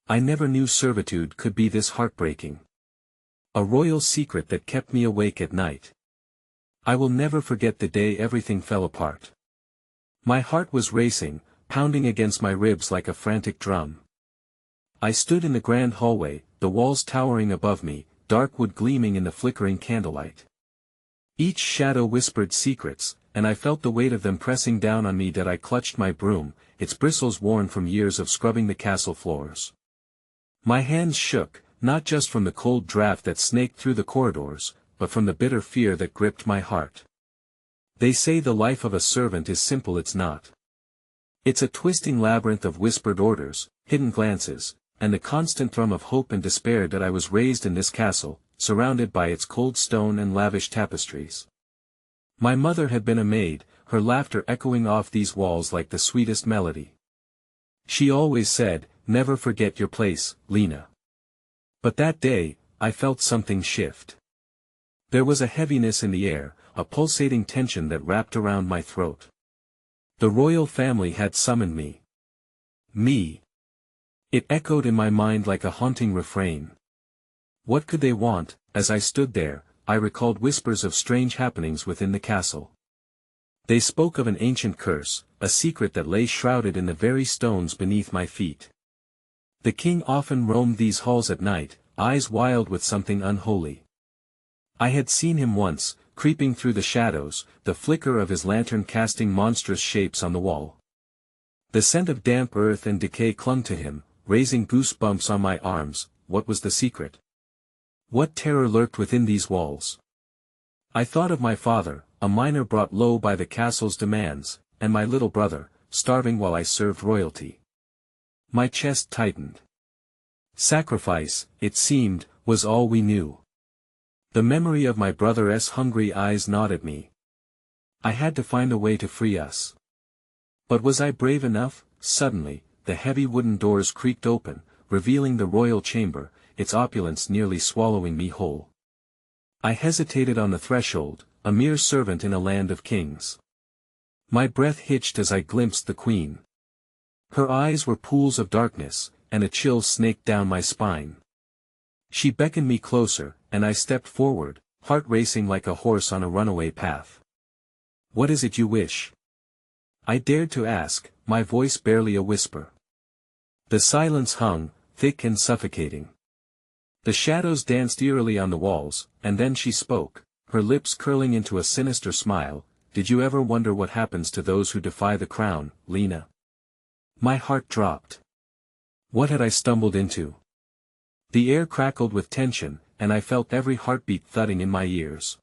I never knew servitude could be this heartbreaking. A royal secret that kept me awake at night. I will never forget the day everything fell apart. My heart was racing, pounding against my ribs like a frantic drum. I stood in the grand hallway, the walls towering above me, dark wood gleaming in the flickering candlelight. Each shadow whispered secrets, and I felt the weight of them pressing down on me that I clutched my broom, its bristles worn from years of scrubbing the castle floors. My hands shook, not just from the cold draft that snaked through the corridors, but from the bitter fear that gripped my heart. They say the life of a servant is simple, it's not. It's a twisting labyrinth of whispered orders, hidden glances, and the constant thrum of hope and despair that I was raised in this castle, surrounded by its cold stone and lavish tapestries. My mother had been a maid, her laughter echoing off these walls like the sweetest melody. She always said, "Never forget your place, Lena." But that day, I felt something shift. There was a heaviness in the air, a pulsating tension that wrapped around my throat. The royal family had summoned me. Me. It echoed in my mind like a haunting refrain. What could they want? As I stood there, I recalled whispers of strange happenings within the castle. They spoke of an ancient curse, a secret that lay shrouded in the very stones beneath my feet. The king often roamed these halls at night, eyes wild with something unholy. I had seen him once, creeping through the shadows, the flicker of his lantern casting monstrous shapes on the wall. The scent of damp earth and decay clung to him, raising goosebumps on my arms. What was the secret? What terror lurked within these walls? I thought of my father, a miner brought low by the castle's demands, and my little brother, starving while I served royalty. My chest tightened. Sacrifice, it seemed, was all we knew. The memory of my brother's hungry eyes gnawed at me. I had to find a way to free us. But was I brave enough? Suddenly, the heavy wooden doors creaked open, revealing the royal chamber, its opulence nearly swallowing me whole. I hesitated on the threshold, a mere servant in a land of kings. My breath hitched as I glimpsed the queen. Her eyes were pools of darkness, and a chill snaked down my spine. She beckoned me closer, and I stepped forward, heart racing like a horse on a runaway path. "What is it you wish?" I dared to ask, my voice barely a whisper. The silence hung, thick and suffocating. The shadows danced eerily on the walls, and then she spoke, her lips curling into a sinister smile. "Did you ever wonder what happens to those who defy the crown, Lena?" My heart dropped. What had I stumbled into? The air crackled with tension, and I felt every heartbeat thudding in my ears.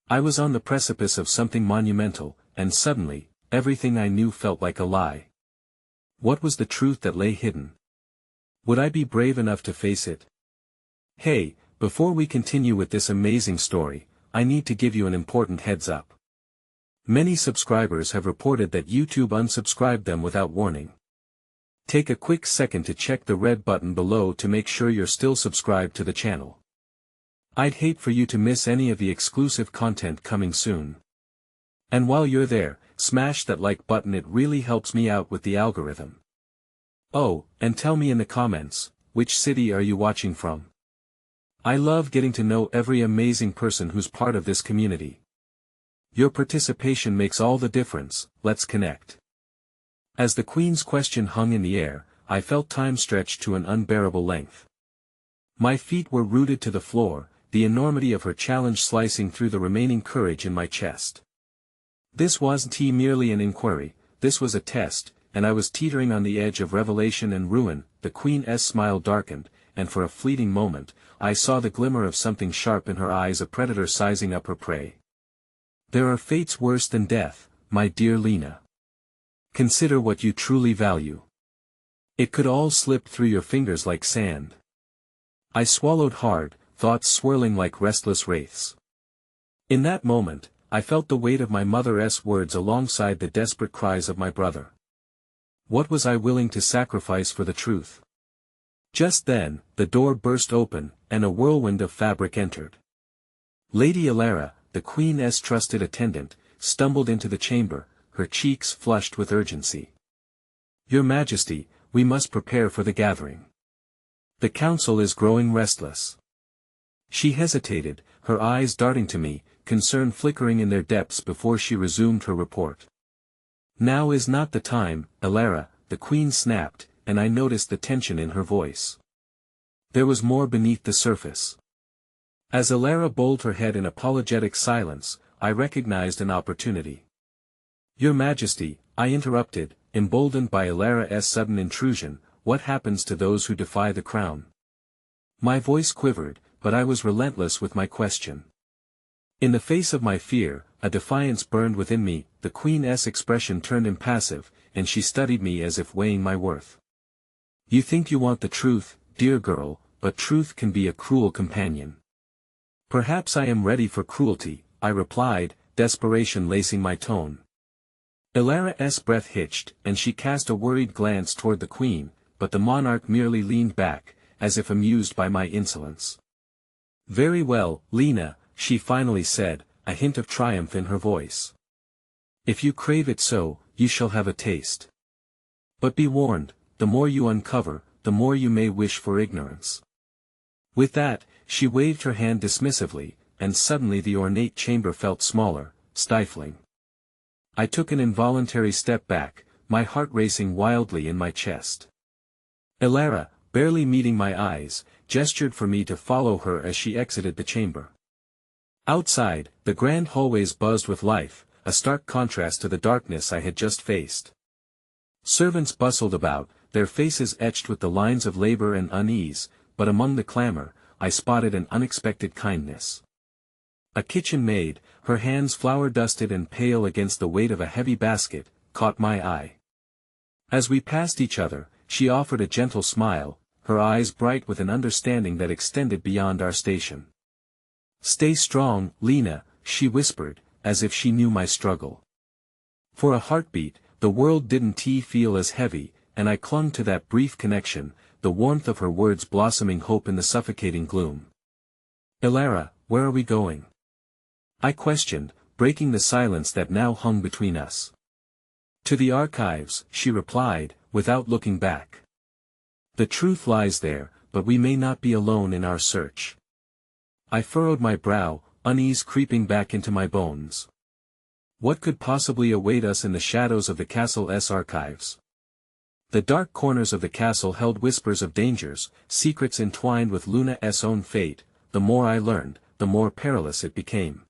I was on the precipice of something monumental, and suddenly, everything I knew felt like a lie. What was the truth that lay hidden? Would I be brave enough to face it? Hey, before we continue with this amazing story, I need to give you an important heads up. Many subscribers have reported that YouTube unsubscribed them without warning. Take a quick second to check the red button below to make sure you're still subscribed to the channel. I'd hate for you to miss any of the exclusive content coming soon. And while you're there, smash that like button, it really helps me out with the algorithm. Oh, and tell me in the comments, which city are you watching from? I love getting to know every amazing person who's part of this community. Your participation makes all the difference. Let's connect. As the Queen's question hung in the air, I felt time stretch to an unbearable length. My feet were rooted to the floor, the enormity of her challenge slicing through the remaining courage in my chest. This wasn't merely an inquiry, this was a test, and I was teetering on the edge of revelation and ruin. The Queen's smile darkened, and for a fleeting moment, I saw the glimmer of something sharp in her eyes, a predator sizing up her prey. There are fates worse than death, my dear Lena. Consider what you truly value. It could all slip through your fingers like sand. I swallowed hard, thoughts swirling like restless wraiths. In that moment, I felt the weight of my mother's words alongside the desperate cries of my brother. What was I willing to sacrifice for the truth? Just then, the door burst open, and a whirlwind of fabric entered. Lady Alara, the Queen's trusted attendant, stumbled into the chamber, her cheeks flushed with urgency. "Your Majesty, we must prepare for the gathering." The council is growing restless. She hesitated, her eyes darting to me, concern flickering in their depths before she resumed her report. Now is not the time, Elara, the queen snapped, and I noticed the tension in her voice. There was more beneath the surface. As Elara bowed her head in apologetic silence, I recognized an opportunity. Your Majesty, I interrupted, emboldened by Elara's sudden intrusion, what happens to those who defy the crown? My voice quivered, but I was relentless with my question. In the face of my fear, a defiance burned within me, the Queen's expression turned impassive, and she studied me as if weighing my worth. You think you want the truth, dear girl, but truth can be a cruel companion. Perhaps I am ready for cruelty, I replied, desperation lacing my tone. Elara's breath hitched, and she cast a worried glance toward the queen, but the monarch merely leaned back, as if amused by my insolence. Very well, Lena, she finally said, a hint of triumph in her voice. If you crave it so, you shall have a taste. But be warned, the more you uncover, the more you may wish for ignorance. With that, she waved her hand dismissively, and suddenly the ornate chamber felt smaller, stifling. I took an involuntary step back, my heart racing wildly in my chest. Elara, barely meeting my eyes, gestured for me to follow her as she exited the chamber. Outside, the grand hallways buzzed with life, a stark contrast to the darkness I had just faced. Servants bustled about, their faces etched with the lines of labor and unease, but among the clamor, I spotted an unexpected kindness. A kitchen maid, her hands flour-dusted and pale against the weight of a heavy basket, caught my eye. As we passed each other, she offered a gentle smile, her eyes bright with an understanding that extended beyond our station. Stay strong, Lena, she whispered, as if she knew my struggle. For a heartbeat, the world didn't feel as heavy, and I clung to that brief connection, the warmth of her words blossoming hope in the suffocating gloom. Elara, where are we going? I questioned, breaking the silence that now hung between us. To the archives, she replied, without looking back. The truth lies there, but we may not be alone in our search. I furrowed my brow, unease creeping back into my bones. What could possibly await us in the shadows of the castle's archives? The dark corners of the castle held whispers of dangers, secrets entwined with Luna's own fate. The more I learned, the more perilous it became.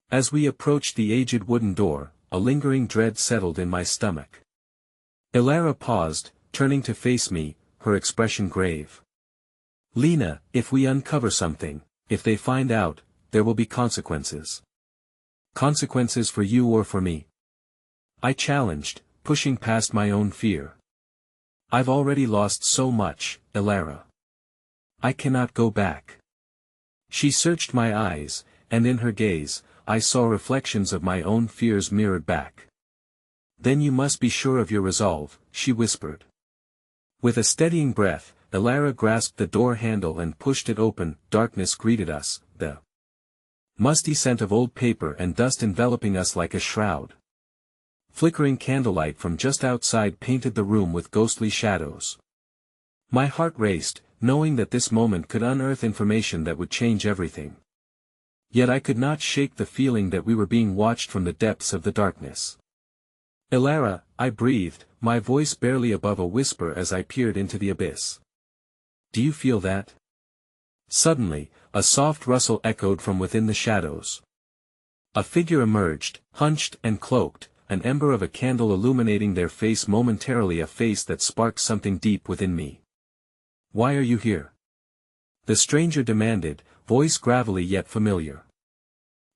As we approached the aged wooden door, a lingering dread settled in my stomach. Elara paused, turning to face me, her expression grave. Lena, if we uncover something, if they find out, there will be consequences. Consequences for you or for me? I challenged, pushing past my own fear. I've already lost so much, Elara. I cannot go back. She searched my eyes, and in her gaze, I saw reflections of my own fears mirrored back. Then you must be sure of your resolve, she whispered. With a steadying breath, Elara grasped the door handle and pushed it open. Darkness greeted us, the musty scent of old paper and dust enveloping us like a shroud. Flickering candlelight from just outside painted the room with ghostly shadows. My heart raced, knowing that this moment could unearth information that would change everything. Yet I could not shake the feeling that we were being watched from the depths of the darkness. Elara, I breathed, my voice barely above a whisper as I peered into the abyss. Do you feel that? Suddenly, a soft rustle echoed from within the shadows. A figure emerged, hunched and cloaked, an ember of a candle illuminating their face momentarily, a face that sparked something deep within me. Why are you here? The stranger demanded, voice gravelly yet familiar.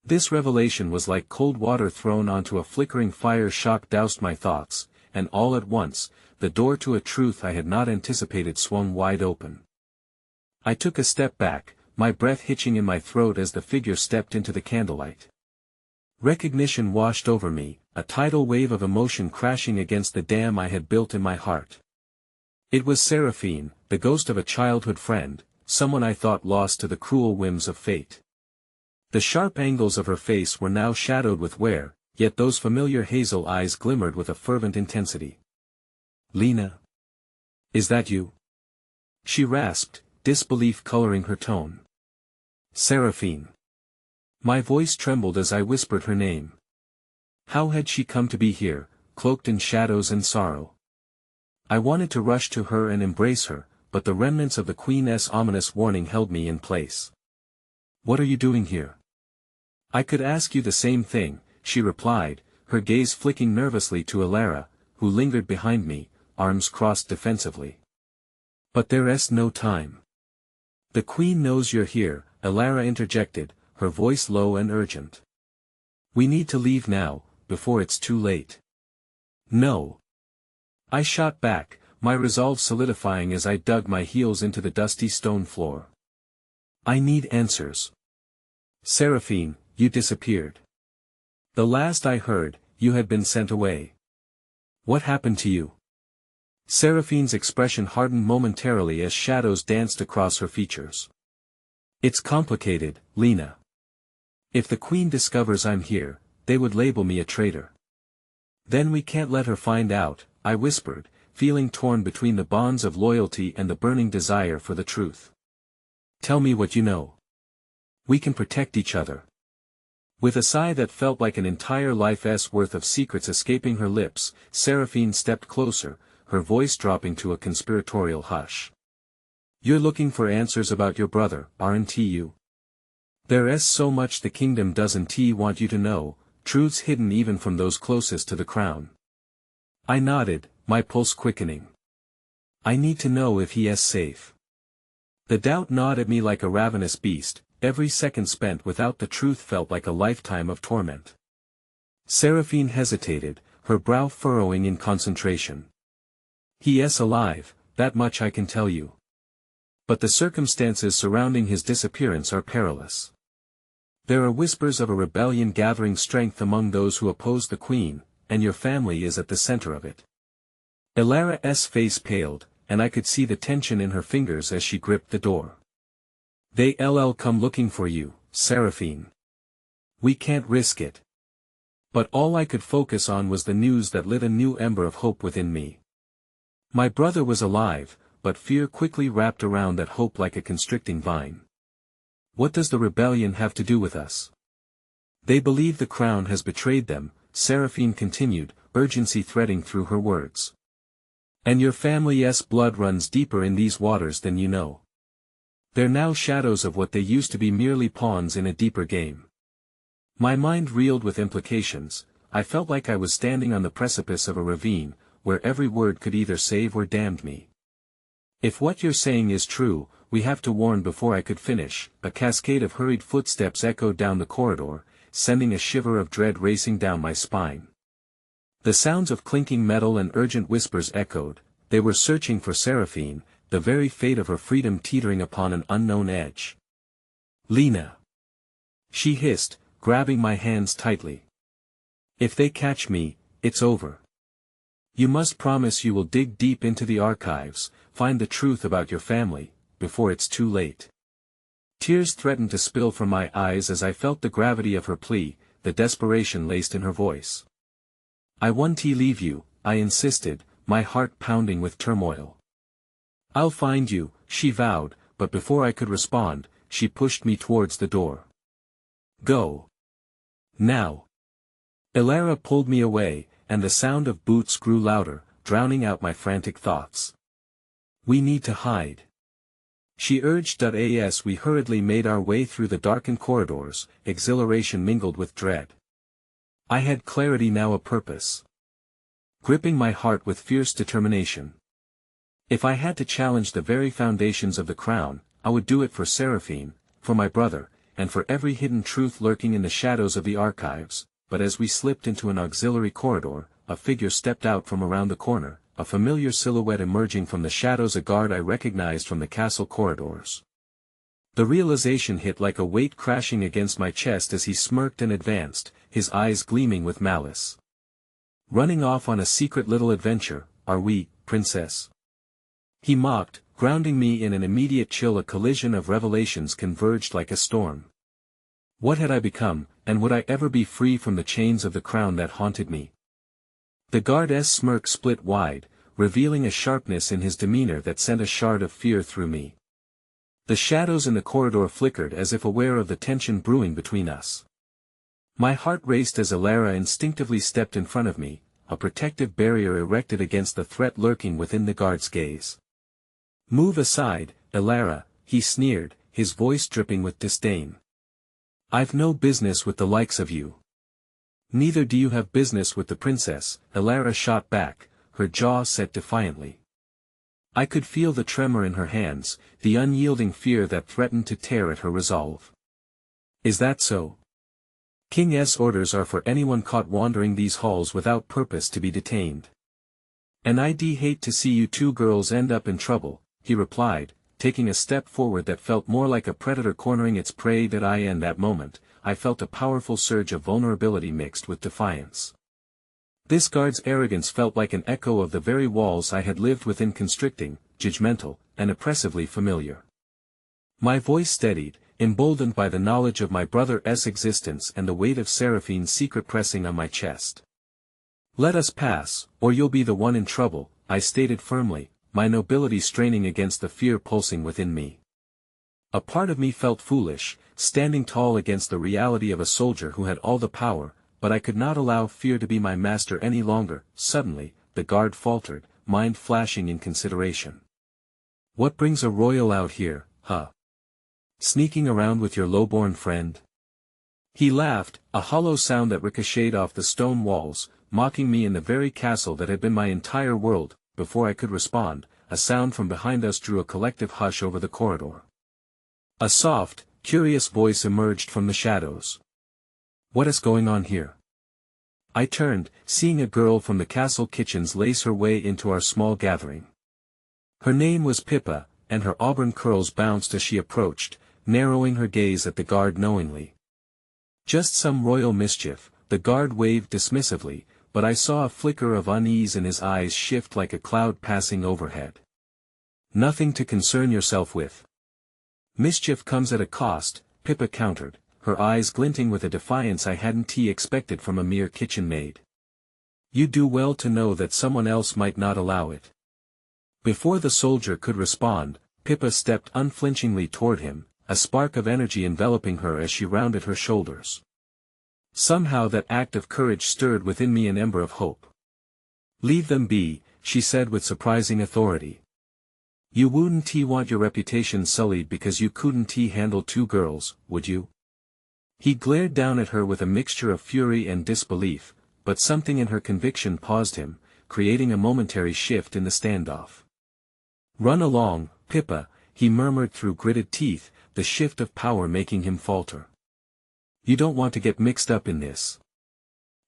This revelation was like cold water thrown onto a flickering fire. Shock doused my thoughts, and all at once, the door to a truth I had not anticipated swung wide open. I took a step back, my breath hitching in my throat as the figure stepped into the candlelight. Recognition washed over me, a tidal wave of emotion crashing against the dam I had built in my heart. It was Seraphine, the ghost of a childhood friend, someone I thought lost to the cruel whims of fate. The sharp angles of her face were now shadowed with wear, yet those familiar hazel eyes glimmered with a fervent intensity. Lena? Is that you? she rasped, disbelief coloring her tone. Seraphine. My voice trembled as I whispered her name. How had she come to be here, cloaked in shadows and sorrow? I wanted to rush to her and embrace her, but the remnants of the Queen's ominous warning held me in place. What are you doing here? I could ask you the same thing, she replied, her gaze flicking nervously to Elara, who lingered behind me, arms crossed defensively. But there's no time. The Queen knows you're here, Elara interjected, her voice low and urgent. We need to leave now, before it's too late. No. I shot back, my resolve solidifying as I dug my heels into the dusty stone floor. I need answers. Seraphine, you disappeared. The last I heard, you had been sent away. What happened to you? Seraphine's expression hardened momentarily as shadows danced across her features. It's complicated, Lena. If the Queen discovers I'm here, they would label me a traitor. Then we can't let her find out, I whispered, feeling torn between the bonds of loyalty and the burning desire for the truth. Tell me what you know. We can protect each other. With a sigh that felt like an entire life's worth of secrets escaping her lips, Seraphine stepped closer, her voice dropping to a conspiratorial hush. You're looking for answers about your brother, aren't you? There's so much the kingdom doesn't want you to know, truths hidden even from those closest to the crown. I nodded, my pulse quickening. I need to know if he is safe. The doubt gnawed at me like a ravenous beast, every second spent without the truth felt like a lifetime of torment. Seraphine hesitated, her brow furrowing in concentration. He is alive, that much I can tell you. But the circumstances surrounding his disappearance are perilous. There are whispers of a rebellion gathering strength among those who oppose the Queen, and your family is at the center of it. Elara's face paled, and I could see the tension in her fingers as she gripped the door. They'll come looking for you, Seraphine. We can't risk it. But all I could focus on was the news that lit a new ember of hope within me. My brother was alive, but fear quickly wrapped around that hope like a constricting vine. What does the rebellion have to do with us? They believe the crown has betrayed them, Seraphine continued, urgency threading through her words. And your family's blood runs deeper in these waters than you know. They're now shadows of what they used to be, merely pawns in a deeper game. My mind reeled with implications. I felt like I was standing on the precipice of a ravine, where every word could either save or damn me. If what you're saying is true, we have to warn. Before I could finish, a cascade of hurried footsteps echoed down the corridor, sending a shiver of dread racing down my spine. The sounds of clinking metal and urgent whispers echoed. They were searching for Seraphine, the very fate of her freedom teetering upon an unknown edge. Lena. She hissed, grabbing my hands tightly. If they catch me, it's over. You must promise you will dig deep into the archives, find the truth about your family, before it's too late. Tears threatened to spill from my eyes as I felt the gravity of her plea, the desperation laced in her voice. I won't leave you, I insisted, my heart pounding with turmoil. I'll find you, she vowed, but before I could respond, she pushed me towards the door. Go. Now. Elara pulled me away, and the sound of boots grew louder, drowning out my frantic thoughts. We need to hide. She urged. As we hurriedly made our way through the darkened corridors, exhilaration mingled with dread. I had clarity now, a purpose. Gripping my heart with fierce determination. If I had to challenge the very foundations of the crown, I would do it for Seraphine, for my brother, and for every hidden truth lurking in the shadows of the archives. But as we slipped into an auxiliary corridor, a figure stepped out from around the corner, a familiar silhouette emerging from the shadows, a guard I recognized from the castle corridors. The realization hit like a weight crashing against my chest as he smirked and advanced, his eyes gleaming with malice. Running off on a secret little adventure, are we, princess? He mocked, grounding me in an immediate chill. A collision of revelations converged like a storm. What had I become, and would I ever be free from the chains of the crown that haunted me? The guard's smirk split wide, revealing a sharpness in his demeanor that sent a shard of fear through me. The shadows in the corridor flickered as if aware of the tension brewing between us. My heart raced as Elara instinctively stepped in front of me, a protective barrier erected against the threat lurking within the guard's gaze. "Move aside, Elara," he sneered, his voice dripping with disdain. "I've no business with the likes of you." "Neither do you have business with the princess," Elara shot back, her jaw set defiantly. I could feel the tremor in her hands, the unyielding fear that threatened to tear at her resolve. "Is that so? King's orders are for anyone caught wandering these halls without purpose to be detained. And I'd hate to see you two girls end up in trouble," he replied, taking a step forward that felt more like a predator cornering its prey than I. In that moment, I felt a powerful surge of vulnerability mixed with defiance. This guard's arrogance felt like an echo of the very walls I had lived within, constricting, judgmental, and oppressively familiar. My voice steadied, emboldened by the knowledge of my brother's existence and the weight of Seraphine's secret pressing on my chest. "Let us pass, or you'll be the one in trouble," I stated firmly, my nobility straining against the fear pulsing within me. A part of me felt foolish, standing tall against the reality of a soldier who had all the power, but I could not allow fear to be my master any longer. Suddenly, the guard faltered, mind flashing in consideration. "What brings a royal out here, huh? Sneaking around with your lowborn friend?" He laughed, a hollow sound that ricocheted off the stone walls, mocking me in the very castle that had been my entire world. Before I could respond, a sound from behind us drew a collective hush over the corridor. A soft, curious voice emerged from the shadows. "What is going on here?" I turned, seeing a girl from the castle kitchens lace her way into our small gathering. Her name was Pippa, and her auburn curls bounced as she approached, narrowing her gaze at the guard knowingly. "Just some royal mischief," the guard waved dismissively, but I saw a flicker of unease in his eyes shift like a cloud passing overhead. "Nothing to concern yourself with." "Mischief comes at a cost," Pippa countered, her eyes glinting with a defiance I hadn't expected from a mere kitchen maid. "You do well to know that someone else might not allow it." Before the soldier could respond, Pippa stepped unflinchingly toward him, a spark of energy enveloping her as she rounded her shoulders. Somehow that act of courage stirred within me an ember of hope. "Leave them be," she said with surprising authority. "You wouldn't want your reputation sullied because you couldn't handle two girls, would you?" He glared down at her with a mixture of fury and disbelief, but something in her conviction paused him, creating a momentary shift in the standoff. "Run along, Pippa," he murmured through gritted teeth, the shift of power making him falter. "You don't want to get mixed up in this."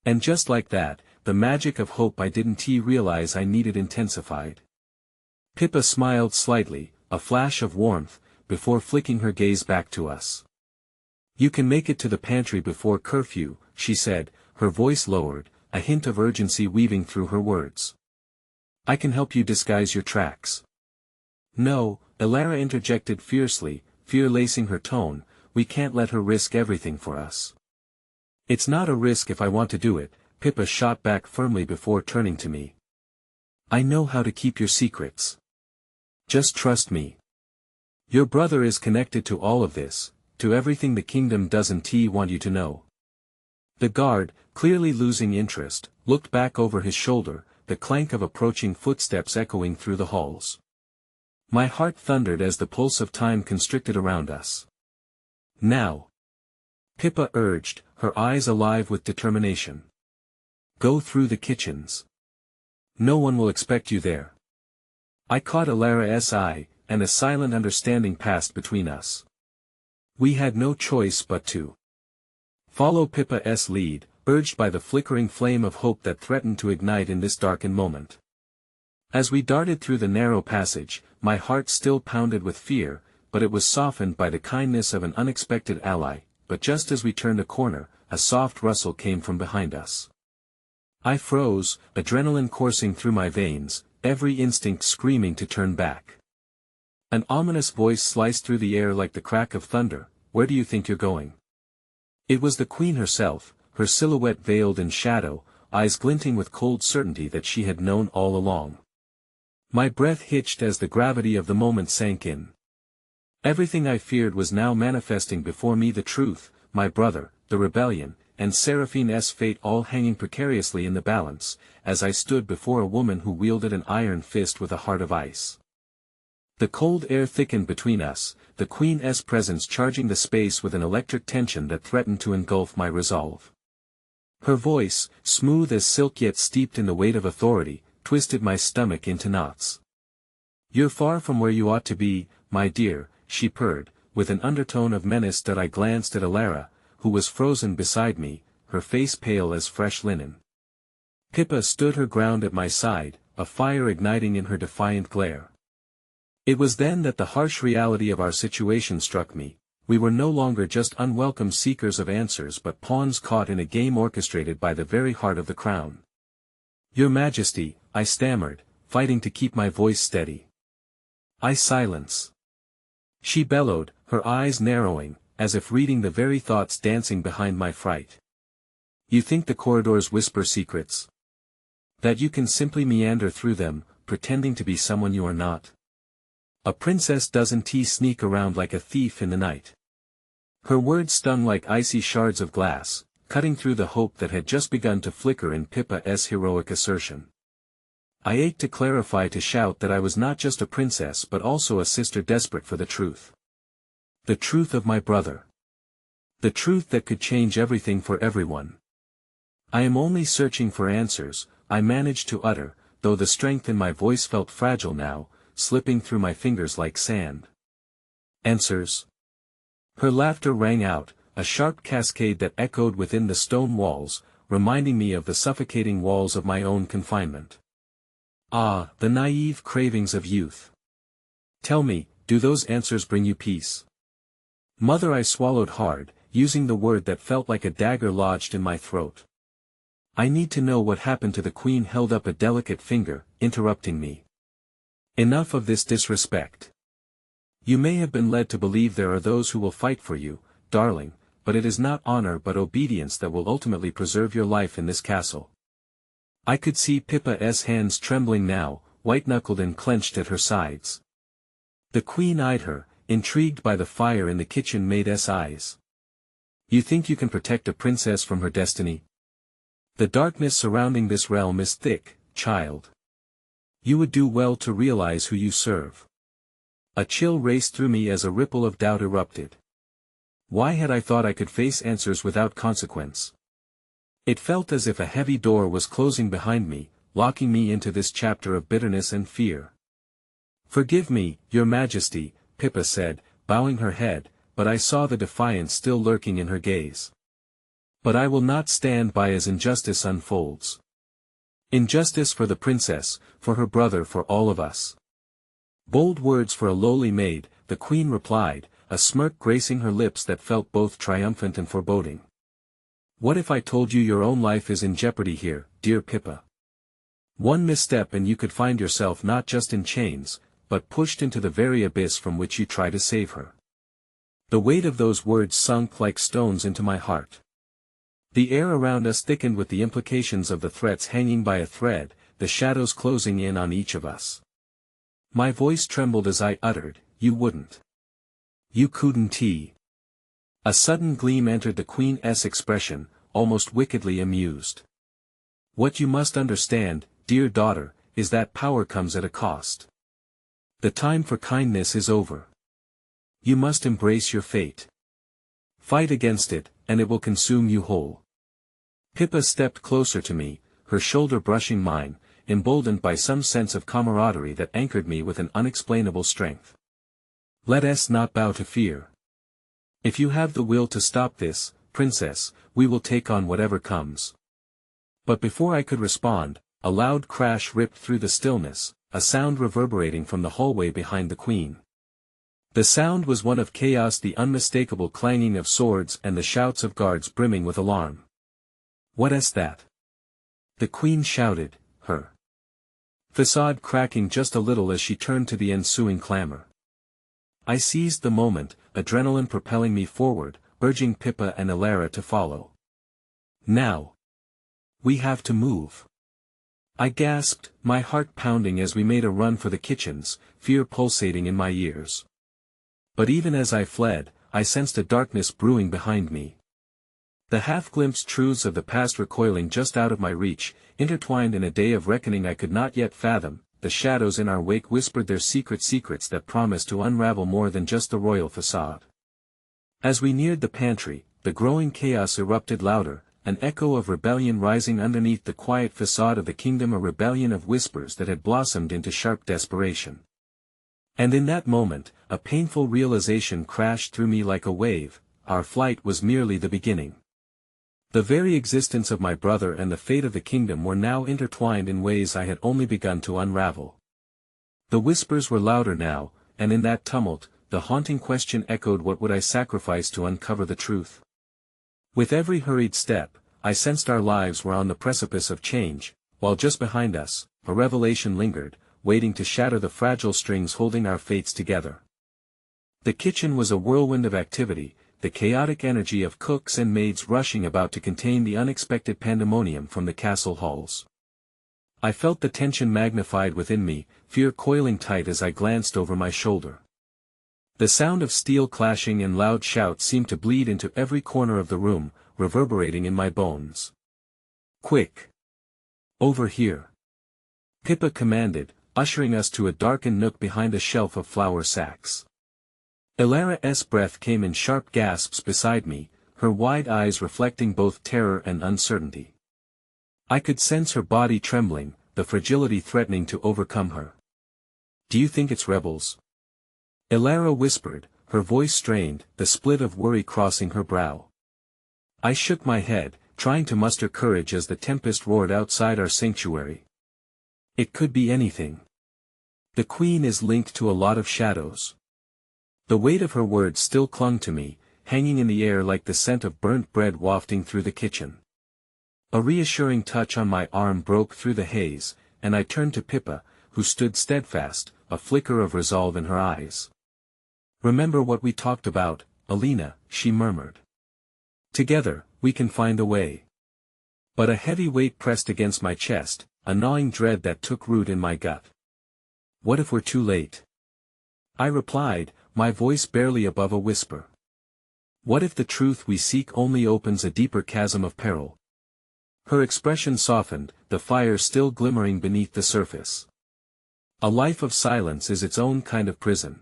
And just like that, the magic of hope I didn't realize I needed intensified. Pippa smiled slightly, a flash of warmth, before flicking her gaze back to us. "You can make it to the pantry before curfew," she said, her voice lowered, a hint of urgency weaving through her words. "I can help you disguise your tracks." "No," Elara interjected fiercely, fear lacing her tone, "we can't let her risk everything for us." "It's not a risk if I want to do it," Pippa shot back firmly before turning to me. "I know how to keep your secrets. Just trust me. Your brother is connected to all of this, to everything the kingdom doesn't want you to know." The guard, clearly losing interest, looked back over his shoulder, the clank of approaching footsteps echoing through the halls. My heart thundered as the pulse of time constricted around us. "Now," Pippa urged, her eyes alive with determination. "Go through the kitchens. No one will expect you there." I caught Elara's eye, and a silent understanding passed between us. We had no choice but to follow Pippa's lead, urged by the flickering flame of hope that threatened to ignite in this darkened moment. As we darted through the narrow passage, my heart still pounded with fear, but it was softened by the kindness of an unexpected ally. But just as we turned a corner, a soft rustle came from behind us. I froze, adrenaline coursing through my veins, every instinct screaming to turn back. An ominous voice sliced through the air like the crack of thunder. "Where do you think you're going?" It was the queen herself, her silhouette veiled in shadow, eyes glinting with cold certainty that she had known all along. My breath hitched as the gravity of the moment sank in. Everything I feared was now manifesting before me: the truth, my brother, the rebellion, and Seraphine's fate all hanging precariously in the balance, as I stood before a woman who wielded an iron fist with a heart of ice. The cold air thickened between us, the Queen's presence charging the space with an electric tension that threatened to engulf my resolve. Her voice, smooth as silk yet steeped in the weight of authority, twisted my stomach into knots. "You're far from where you ought to be, my dear," she purred, with an undertone of menace that I glanced at Alara, who was frozen beside me, her face pale as fresh linen. Pippa stood her ground at my side, a fire igniting in her defiant glare. It was then that the harsh reality of our situation struck me. We were no longer just unwelcome seekers of answers but pawns caught in a game orchestrated by the very heart of the crown. "Your Majesty," I stammered, fighting to keep my voice steady. "I silence," she bellowed, her eyes narrowing, as if reading the very thoughts dancing behind my fright. "You think the corridors whisper secrets? That you can simply meander through them, pretending to be someone you are not? A princess doesn't sneak around like a thief in the night." Her words stung like icy shards of glass, cutting through the hope that had just begun to flicker in Pippa's heroic assertion. I ached to clarify, to shout that I was not just a princess but also a sister desperate for the truth. The truth of my brother. The truth that could change everything for everyone. "I am only searching for answers," I managed to utter, though the strength in my voice felt fragile now, slipping through my fingers like sand. "Answers?" Her laughter rang out, a sharp cascade that echoed within the stone walls, reminding me of the suffocating walls of my own confinement. Ah, the naive cravings of youth. "Tell me, do those answers bring you peace?" "Mother," I swallowed hard, using the word that felt like a dagger lodged in my throat. "I need to know what happened to the Queen." Held up a delicate finger, interrupting me. "Enough of this disrespect. You may have been led to believe there are those who will fight for you, darling, but it is not honor but obedience that will ultimately preserve your life in this castle." I could see Pippa's hands trembling now, white-knuckled and clenched at her sides. The Queen eyed her, intrigued by the fire in the kitchen maid's eyes. "You think you can protect a princess from her destiny? The darkness surrounding this realm is thick, child. You would do well to realize who you serve." A chill raced through me as a ripple of doubt erupted. Why had I thought I could face answers without consequence? It felt as if a heavy door was closing behind me, locking me into this chapter of bitterness and fear. "Forgive me, Your Majesty," Pippa said, bowing her head, but I saw the defiance still lurking in her gaze. "But I will not stand by as injustice unfolds. Injustice for the princess, for her brother, for all of us." "Bold words for a lowly maid," the Queen replied, a smirk gracing her lips that felt both triumphant and foreboding. "What if I told you your own life is in jeopardy here, dear Pippa? One misstep and you could find yourself not just in chains, but pushed into the very abyss from which you try to save her." The weight of those words sunk like stones into my heart. The air around us thickened with the implications of the threats hanging by a thread, the shadows closing in on each of us. My voice trembled as I uttered, "You wouldn't. You couldn't." A sudden gleam entered the Queen's expression, almost wickedly amused. "What you must understand, dear daughter, is that power comes at a cost. The time for kindness is over. You must embrace your fate. Fight against it, and it will consume you whole." Pippa stepped closer to me, her shoulder brushing mine, emboldened by some sense of camaraderie that anchored me with an unexplainable strength. "Let us not bow to fear. If you have the will to stop this, princess, we will take on whatever comes." But before I could respond, a loud crash ripped through the stillness, a sound reverberating from the hallway behind the Queen. The sound was one of chaos, the unmistakable clanging of swords and the shouts of guards brimming with alarm. "What is that?" the Queen shouted, her facade cracking just a little as she turned to the ensuing clamor. I seized the moment, adrenaline propelling me forward, urging Pippa and Alara to follow. "Now! We have to move!" I gasped, my heart pounding as we made a run for the kitchens, fear pulsating in my ears. But even as I fled, I sensed a darkness brewing behind me. The half-glimpsed truths of the past recoiling just out of my reach, intertwined in a day of reckoning I could not yet fathom. The shadows in our wake whispered their secrets that promised to unravel more than just the royal facade. As we neared the pantry, the growing chaos erupted louder, an echo of rebellion rising underneath the quiet facade of the kingdom, a rebellion of whispers that had blossomed into sharp desperation. And in that moment, a painful realization crashed through me like a wave: our flight was merely the beginning. The very existence of my brother and the fate of the kingdom were now intertwined in ways I had only begun to unravel. The whispers were louder now, and in that tumult, the haunting question echoed: what would I sacrifice to uncover the truth? With every hurried step, I sensed our lives were on the precipice of change, while just behind us, a revelation lingered, waiting to shatter the fragile strings holding our fates together. The kitchen was a whirlwind of activity, the chaotic energy of cooks and maids rushing about to contain the unexpected pandemonium from the castle halls. I felt the tension magnified within me, fear coiling tight as I glanced over my shoulder. The sound of steel clashing and loud shouts seemed to bleed into every corner of the room, reverberating in my bones. "Quick! Over here!" Pippa commanded, ushering us to a darkened nook behind a shelf of flour sacks. Ilara's breath came in sharp gasps beside me, her wide eyes reflecting both terror and uncertainty. I could sense her body trembling, the fragility threatening to overcome her. "Do you think it's rebels?" Ilara whispered, her voice strained, the split of worry crossing her brow. I shook my head, trying to muster courage as the tempest roared outside our sanctuary. "It could be anything. The queen is linked to a lot of shadows." The weight of her words still clung to me, hanging in the air like the scent of burnt bread wafting through the kitchen. A reassuring touch on my arm broke through the haze, and I turned to Pippa, who stood steadfast, a flicker of resolve in her eyes. "Remember what we talked about, Alina," she murmured. "Together, we can find a way." But a heavy weight pressed against my chest, a gnawing dread that took root in my gut. "What if we're too late?" I replied, my voice barely above a whisper. "What if the truth we seek only opens a deeper chasm of peril?" Her expression softened, the fire still glimmering beneath the surface. "A life of silence is its own kind of prison.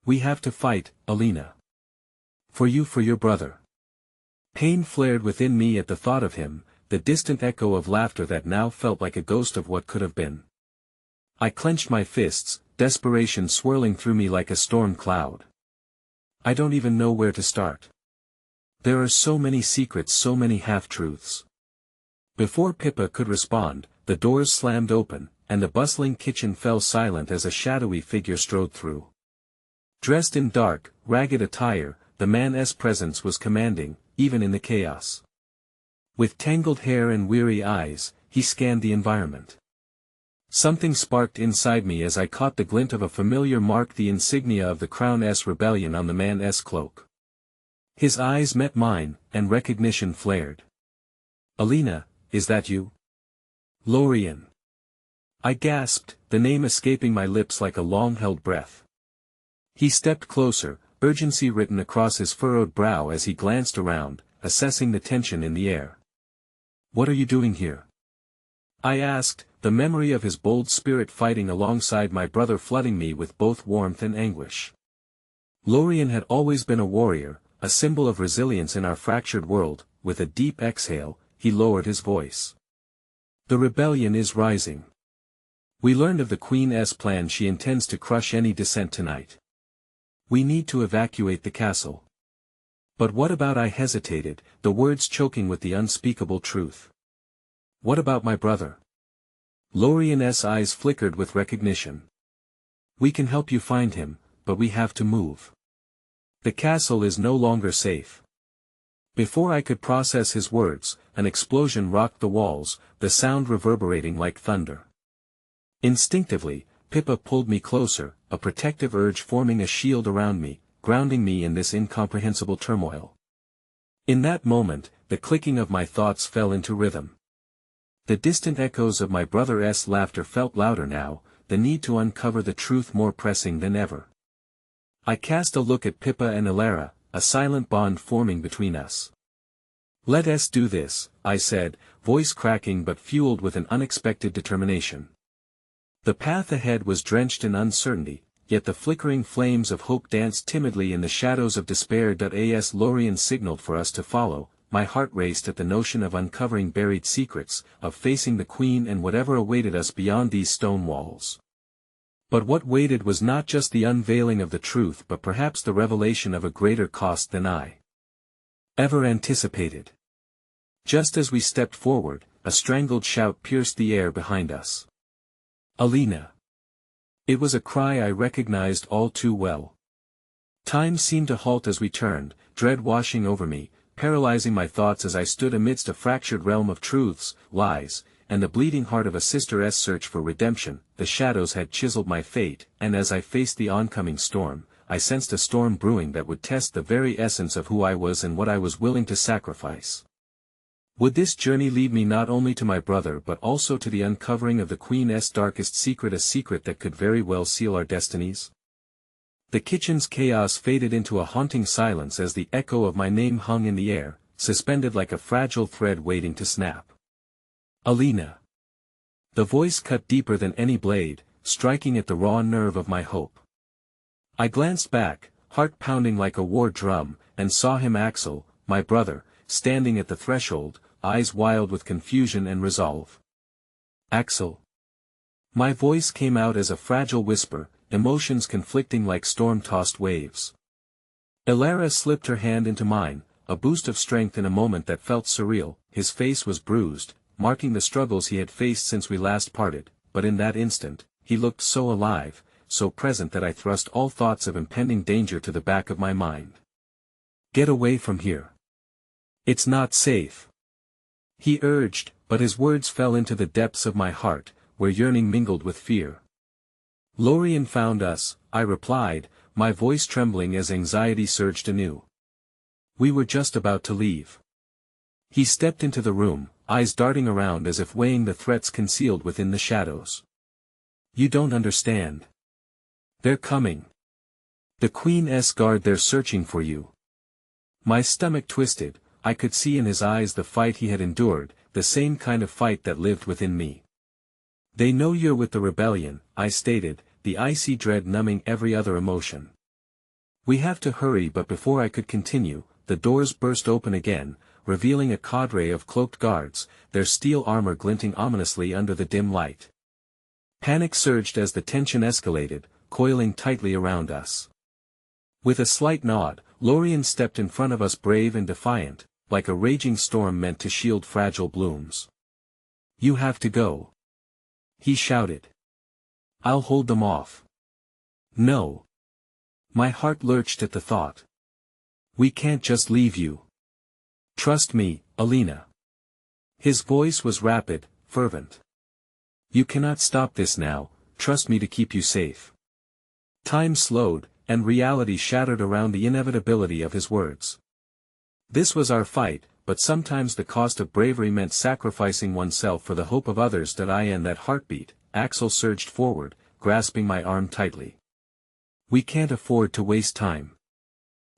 We have to fight, Alina. For you, for your brother." Pain flared within me at the thought of him, the distant echo of laughter that now felt like a ghost of what could have been. I clenched my fists, desperation swirling through me like a storm cloud. I don't even know where to start. There are so many secrets, so many half-truths. Before Pippa could respond, the doors slammed open, and the bustling kitchen fell silent as a shadowy figure strode through. Dressed in dark, ragged attire, the man's presence was commanding, even in the chaos. With tangled hair and weary eyes, he scanned the environment. Something sparked inside me as I caught the glint of a familiar mark, the insignia of the Crown's rebellion on the man's cloak. His eyes met mine, and recognition flared. "Alina, is that you?" "Lorien." I gasped, the name escaping my lips like a long-held breath. He stepped closer, urgency written across his furrowed brow as he glanced around, assessing the tension in the air. "What are you doing here?" I asked, the memory of his bold spirit fighting alongside my brother flooding me with both warmth and anguish. Lorien had always been a warrior, a symbol of resilience in our fractured world. With a deep exhale, he lowered his voice. "The rebellion is rising. We learned of the Queen's plan. She intends to crush any dissent tonight. We need to evacuate the castle." "But what about?" I hesitated, the words choking with the unspeakable truth. "What about my brother?" Lorien's eyes flickered with recognition. "We can help you find him, but we have to move. The castle is no longer safe." Before I could process his words, an explosion rocked the walls, the sound reverberating like thunder. Instinctively, Pippa pulled me closer, a protective urge forming a shield around me, grounding me in this incomprehensible turmoil. In that moment, the clicking of my thoughts fell into rhythm. The distant echoes of my brother's laughter felt louder now, the need to uncover the truth more pressing than ever. I cast a look at Pippa and Elara, a silent bond forming between us. "Let us do this," I said, voice cracking but fueled with an unexpected determination. The path ahead was drenched in uncertainty, yet the flickering flames of hope danced timidly in the shadows of despair. As Lorien signaled for us to follow, my heart raced at the notion of uncovering buried secrets, of facing the Queen and whatever awaited us beyond these stone walls. But what waited was not just the unveiling of the truth but perhaps the revelation of a greater cost than I ever anticipated. Just as we stepped forward, a strangled shout pierced the air behind us. "Alina!" It was a cry I recognized all too well. Time seemed to halt as we turned, dread washing over me, paralyzing my thoughts as I stood amidst a fractured realm of truths, lies, and the bleeding heart of a sister's search for redemption. The shadows had chiseled my fate, and as I faced the oncoming storm, I sensed a storm brewing that would test the very essence of who I was and what I was willing to sacrifice. Would this journey lead me not only to my brother but also to the uncovering of the Queen's darkest secret, a secret that could very well seal our destinies? The kitchen's chaos faded into a haunting silence as the echo of my name hung in the air, suspended like a fragile thread waiting to snap. "Alina!" The voice cut deeper than any blade, striking at the raw nerve of my hope. I glanced back, heart pounding like a war drum, and saw him, Axel, my brother, standing at the threshold, eyes wild with confusion and resolve. "Axel!" My voice came out as a fragile whisper, emotions conflicting like storm-tossed waves. Elara slipped her hand into mine, a boost of strength in a moment that felt surreal. His face was bruised, marking the struggles he had faced since we last parted, but in that instant, he looked so alive, so present that I thrust all thoughts of impending danger to the back of my mind. "Get away from here. It's not safe," he urged, but his words fell into the depths of my heart, where yearning mingled with fear. "Lorien found us," I replied, my voice trembling as anxiety surged anew. "We were just about to leave." He stepped into the room, eyes darting around as if weighing the threats concealed within the shadows. "You don't understand. They're coming. The Queen's guard, they're searching for you." My stomach twisted. I could see in his eyes the fight he had endured, the same kind of fight that lived within me. "They know you're with the rebellion," I stated, the icy dread numbing every other emotion. "We have to hurry," but before I could continue, the doors burst open again, revealing a cadre of cloaked guards, their steel armor glinting ominously under the dim light. Panic surged as the tension escalated, coiling tightly around us. With a slight nod, Lorien stepped in front of us, brave and defiant, like a raging storm meant to shield fragile blooms. "You have to go," he shouted. "I'll hold them off." "No." My heart lurched at the thought. "We can't just leave you. Trust me, Alina." His voice was rapid, fervent. "You cannot stop this now, trust me to keep you safe." Time slowed, and reality shattered around the inevitability of his words. This was our fight, but sometimes the cost of bravery meant sacrificing oneself for the hope of others. In that heartbeat, Axel surged forward, grasping my arm tightly. "We can't afford to waste time.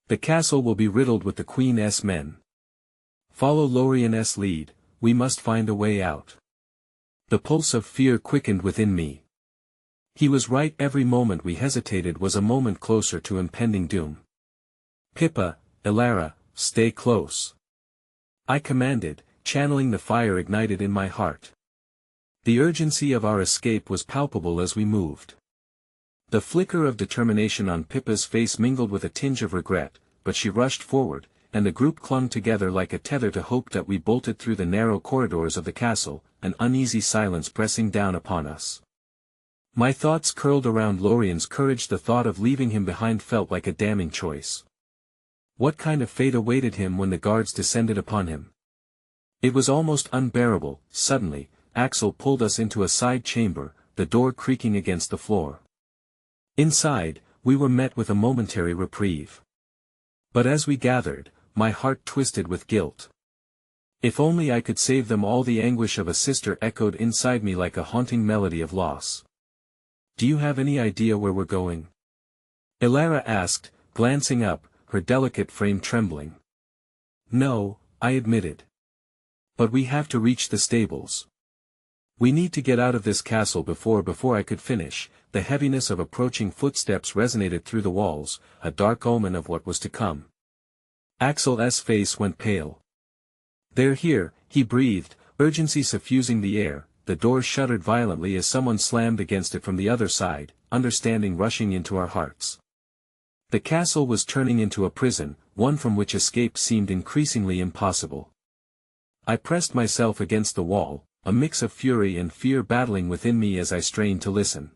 The castle will be riddled with the Queen's men. Follow Lorien's lead, we must find a way out." The pulse of fear quickened within me. He was right, every moment we hesitated was a moment closer to impending doom. "Pippa, Elara, stay close," I commanded, channeling the fire ignited in my heart. The urgency of our escape was palpable as we moved. The flicker of determination on Pippa's face mingled with a tinge of regret, but she rushed forward, and the group clung together like a tether to hope. We bolted through the narrow corridors of the castle, an uneasy silence pressing down upon us. My thoughts curled around Lorien's courage. The thought of leaving him behind felt like a damning choice. What kind of fate awaited him when the guards descended upon him? It was almost unbearable. Suddenly, Axel pulled us into a side chamber, the door creaking against the floor. Inside, we were met with a momentary reprieve. But as we gathered, my heart twisted with guilt. If only I could save them all. The anguish of a sister echoed inside me like a haunting melody of loss. Do you have any idea where we're going? Elara asked, glancing up, her delicate frame trembling. No, I admitted. But we have to reach the stables. We need to get out of this castle before I could finish. The heaviness of approaching footsteps resonated through the walls, a dark omen of what was to come. Axel's face went pale. They're here, he breathed, urgency suffusing the air. The door shuddered violently as someone slammed against it from the other side, understanding rushing into our hearts. The castle was turning into a prison, one from which escape seemed increasingly impossible. I pressed myself against the wall, a mix of fury and fear battling within me as I strained to listen.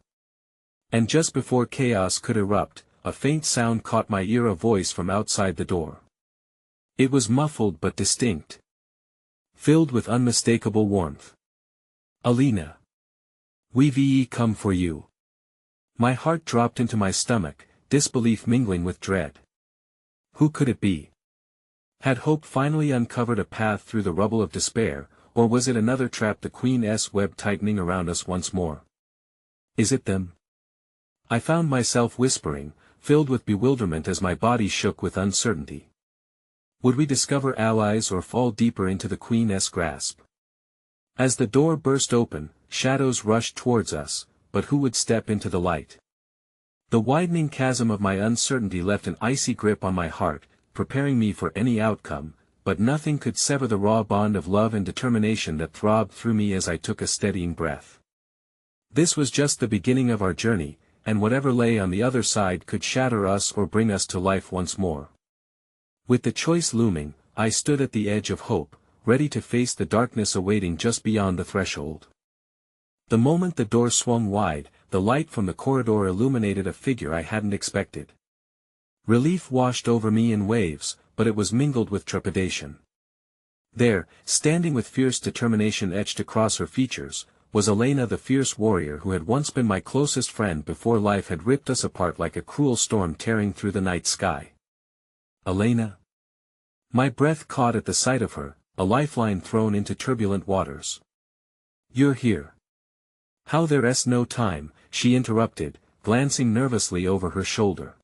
And just before chaos could erupt, a faint sound caught my ear, a voice from outside the door. It was muffled but distinct, filled with unmistakable warmth. Alina. We've come for you. My heart dropped into my stomach, disbelief mingling with dread. Who could it be? Had hope finally uncovered a path through the rubble of despair, or was it another trap, the Queen's web tightening around us once more? Is it them? I found myself whispering, filled with bewilderment as my body shook with uncertainty. Would we discover allies or fall deeper into the Queen's grasp? As the door burst open, shadows rushed towards us, but who would step into the light? The widening chasm of my uncertainty left an icy grip on my heart, preparing me for any outcome, but nothing could sever the raw bond of love and determination that throbbed through me as I took a steadying breath. This was just the beginning of our journey, and whatever lay on the other side could shatter us or bring us to life once more. With the choice looming, I stood at the edge of hope, ready to face the darkness awaiting just beyond the threshold. The moment the door swung wide, the light from the corridor illuminated a figure I hadn't expected. Relief washed over me in waves, but it was mingled with trepidation. There, standing with fierce determination etched across her features, was Elena, the fierce warrior who had once been my closest friend before life had ripped us apart like a cruel storm tearing through the night sky. Elena? My breath caught at the sight of her, a lifeline thrown into turbulent waters. You're here. How there's no time, she interrupted, glancing nervously over her shoulder.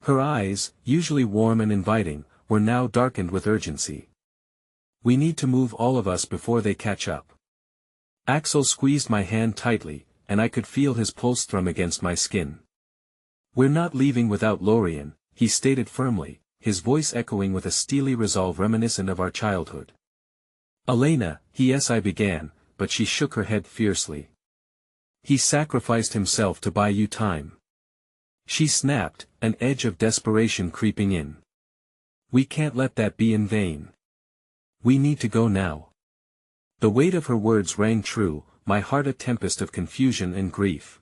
Her eyes, usually warm and inviting, were now darkened with urgency. We need to move, all of us, before they catch up. Axel squeezed my hand tightly, and I could feel his pulse thrum against my skin. We're not leaving without Lorien, he stated firmly, his voice echoing with a steely resolve reminiscent of our childhood. Elena, yes, I began, but she shook her head fiercely. He sacrificed himself to buy you time. She snapped, an edge of desperation creeping in. We can't let that be in vain. We need to go now. The weight of her words rang true, my heart a tempest of confusion and grief.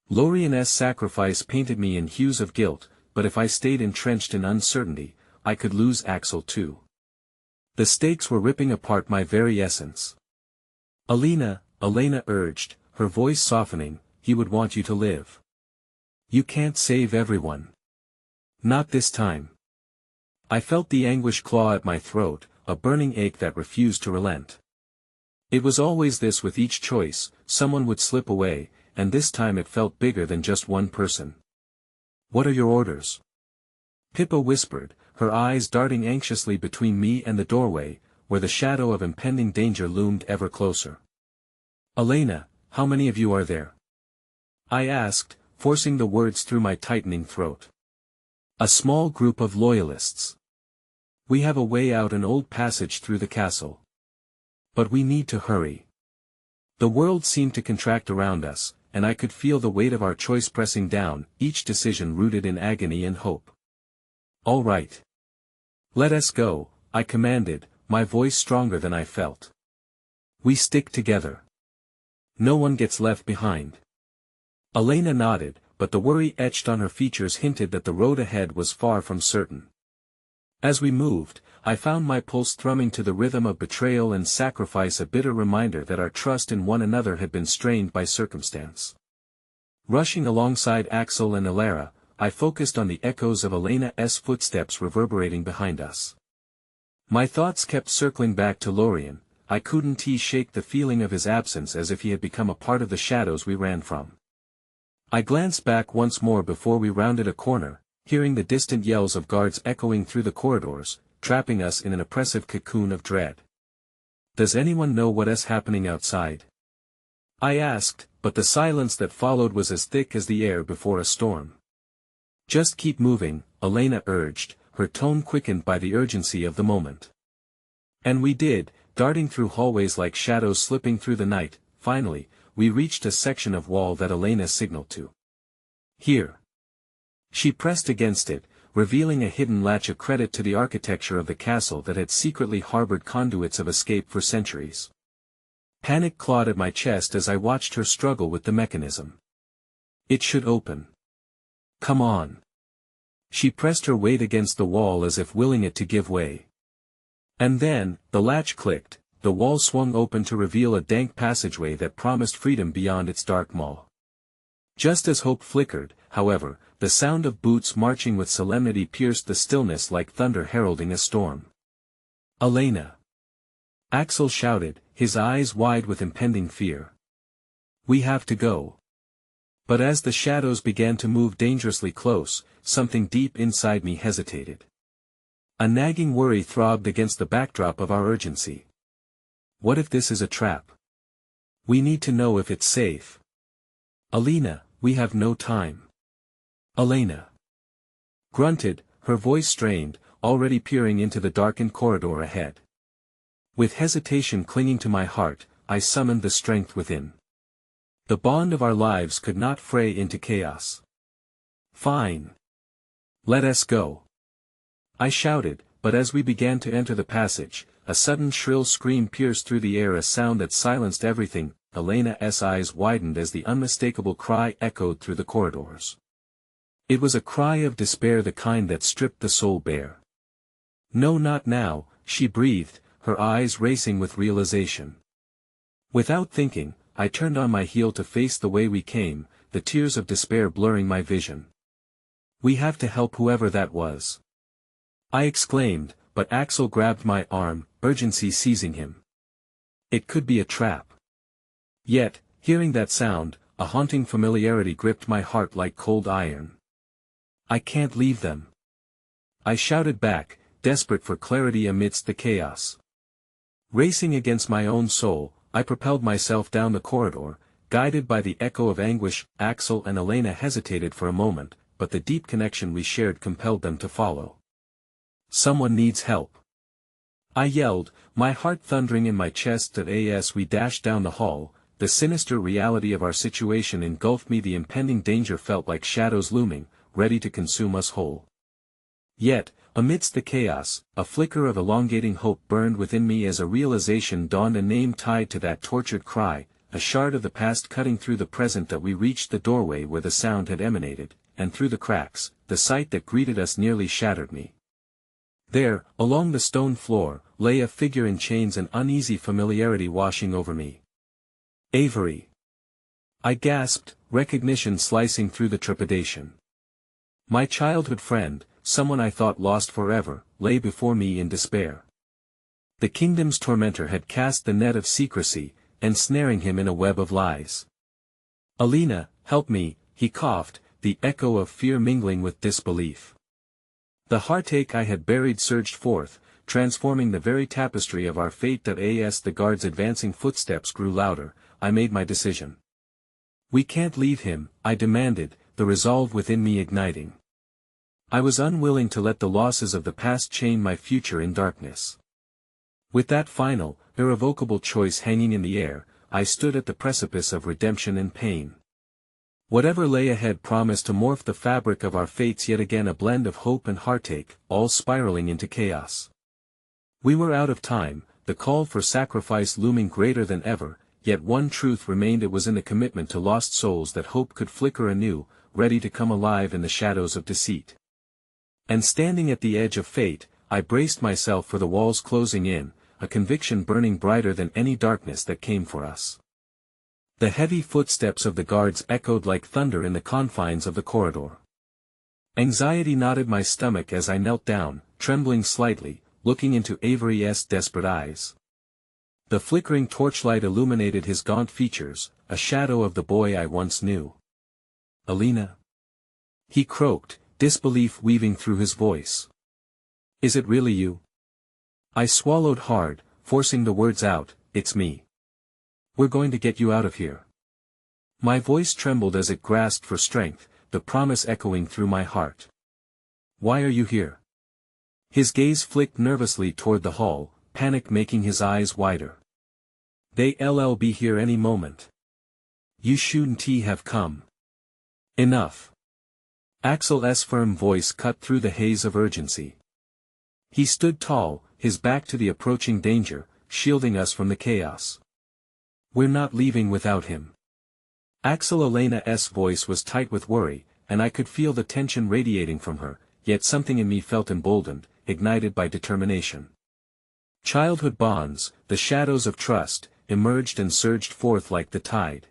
Lorien's sacrifice painted me in hues of guilt, but if I stayed entrenched in uncertainty, I could lose Axel too. The stakes were ripping apart my very essence. Elena urged, her voice softening, he would want you to live. You can't save everyone. Not this time. I felt the anguish claw at my throat, a burning ache that refused to relent. It was always this with each choice, someone would slip away, and this time it felt bigger than just one person. What are your orders? Pippa whispered, her eyes darting anxiously between me and the doorway, where the shadow of impending danger loomed ever closer. Elena, how many of you are there? I asked, forcing the words through my tightening throat. A small group of loyalists. We have a way out, an old passage through the castle. But we need to hurry. The world seemed to contract around us, and I could feel the weight of our choice pressing down, each decision rooted in agony and hope. All right. Let us go, I commanded, my voice stronger than I felt. We stick together. No one gets left behind. Elena nodded, but the worry etched on her features hinted that the road ahead was far from certain. As we moved, I found my pulse thrumming to the rhythm of betrayal and sacrifice, a bitter reminder that our trust in one another had been strained by circumstance. Rushing alongside Axel and Elara, I focused on the echoes of Elena's footsteps reverberating behind us. My thoughts kept circling back to Lorien. I couldn't shake the feeling of his absence as if he had become a part of the shadows we ran from. I glanced back once more before we rounded a corner, hearing the distant yells of guards echoing through the corridors, trapping us in an oppressive cocoon of dread. "Does anyone know what is happening outside?" I asked, but the silence that followed was as thick as the air before a storm. "Just keep moving," Elena urged, her tone quickened by the urgency of the moment. And we did, darting through hallways like shadows slipping through the night. Finally, we reached a section of wall that Elena signaled to. "Here." She pressed against it, revealing a hidden latch, a credit to the architecture of the castle that had secretly harbored conduits of escape for centuries. Panic clawed at my chest as I watched her struggle with the mechanism. "It should open. Come on." She pressed her weight against the wall as if willing it to give way. And then, the latch clicked, the wall swung open to reveal a dank passageway that promised freedom beyond its dark maw. Just as hope flickered, however, the sound of boots marching with solemnity pierced the stillness like thunder heralding a storm. "Elena!" Axel shouted, his eyes wide with impending fear. "We have to go." But as the shadows began to move dangerously close, something deep inside me hesitated. A nagging worry throbbed against the backdrop of our urgency. What if this is a trap? We need to know if it's safe. "Elena, we have no time." Elena grunted, her voice strained, already peering into the darkened corridor ahead. With hesitation clinging to my heart, I summoned the strength within. The bond of our lives could not fray into chaos. "Fine. Let us go." I shouted, but as we began to enter the passage, a sudden shrill scream pierced through the air, a sound that silenced everything. Elena's eyes widened as the unmistakable cry echoed through the corridors. It was a cry of despair, the kind that stripped the soul bare. "No, not now," she breathed, her eyes racing with realization. Without thinking, I turned on my heel to face the way we came, the tears of despair blurring my vision. "We have to help whoever that was," I exclaimed, but Axel grabbed my arm, urgency seizing him. It could be a trap. Yet, hearing that sound, a haunting familiarity gripped my heart like cold iron. "I can't leave them," I shouted back, desperate for clarity amidst the chaos. Racing against my own soul, I propelled myself down the corridor, guided by the echo of anguish. Axel and Elena hesitated for a moment, but the deep connection we shared compelled them to follow. "Someone needs help," I yelled, my heart thundering in my chest. As we dashed down the hall, the sinister reality of our situation engulfed me. The impending danger felt like shadows looming, ready to consume us whole. Yet, amidst the chaos, a flicker of elongating hope burned within me as a realization dawned, a name tied to that tortured cry, a shard of the past cutting through the present. That we reached the doorway where the sound had emanated, and through the cracks, the sight that greeted us nearly shattered me. There, along the stone floor, lay a figure in chains, an uneasy familiarity washing over me. "Avery!" I gasped, recognition slicing through the trepidation. My childhood friend, someone I thought lost forever, lay before me in despair. The kingdom's tormentor had cast the net of secrecy, ensnaring him in a web of lies. "Elena, help me," he coughed, the echo of fear mingling with disbelief. The heartache I had buried surged forth, transforming the very tapestry of our fate. As the guard's advancing footsteps grew louder, I made my decision. "We can't leave him," I demanded, the resolve within me igniting. I was unwilling to let the losses of the past chain my future in darkness. With that final, irrevocable choice hanging in the air, I stood at the precipice of redemption and pain. Whatever lay ahead promised to morph the fabric of our fates, yet again a blend of hope and heartache, all spiraling into chaos. We were out of time, the call for sacrifice looming greater than ever, yet one truth remained: it was in the commitment to lost souls that hope could flicker anew, ready to come alive in the shadows of deceit. And standing at the edge of fate, I braced myself for the walls closing in, a conviction burning brighter than any darkness that came for us. The heavy footsteps of the guards echoed like thunder in the confines of the corridor. Anxiety knotted my stomach as I knelt down, trembling slightly, looking into Avery's desperate eyes. The flickering torchlight illuminated his gaunt features, a shadow of the boy I once knew. "Alina?" he croaked, disbelief weaving through his voice. "Is it really you?" I swallowed hard, forcing the words out. "It's me. We're going to get you out of here." My voice trembled as it grasped for strength, the promise echoing through my heart. "Why are you here?" His gaze flicked nervously toward the hall, panic making his eyes wider. "They'll be here any moment. You shouldn't have come." "Enough." Axel's firm voice cut through the haze of urgency. He stood tall, his back to the approaching danger, shielding us from the chaos. "We're not leaving without him." Alina's voice was tight with worry, and I could feel the tension radiating from her, yet something in me felt emboldened, ignited by determination. Childhood bonds, the shadows of trust, emerged and surged forth like the tide.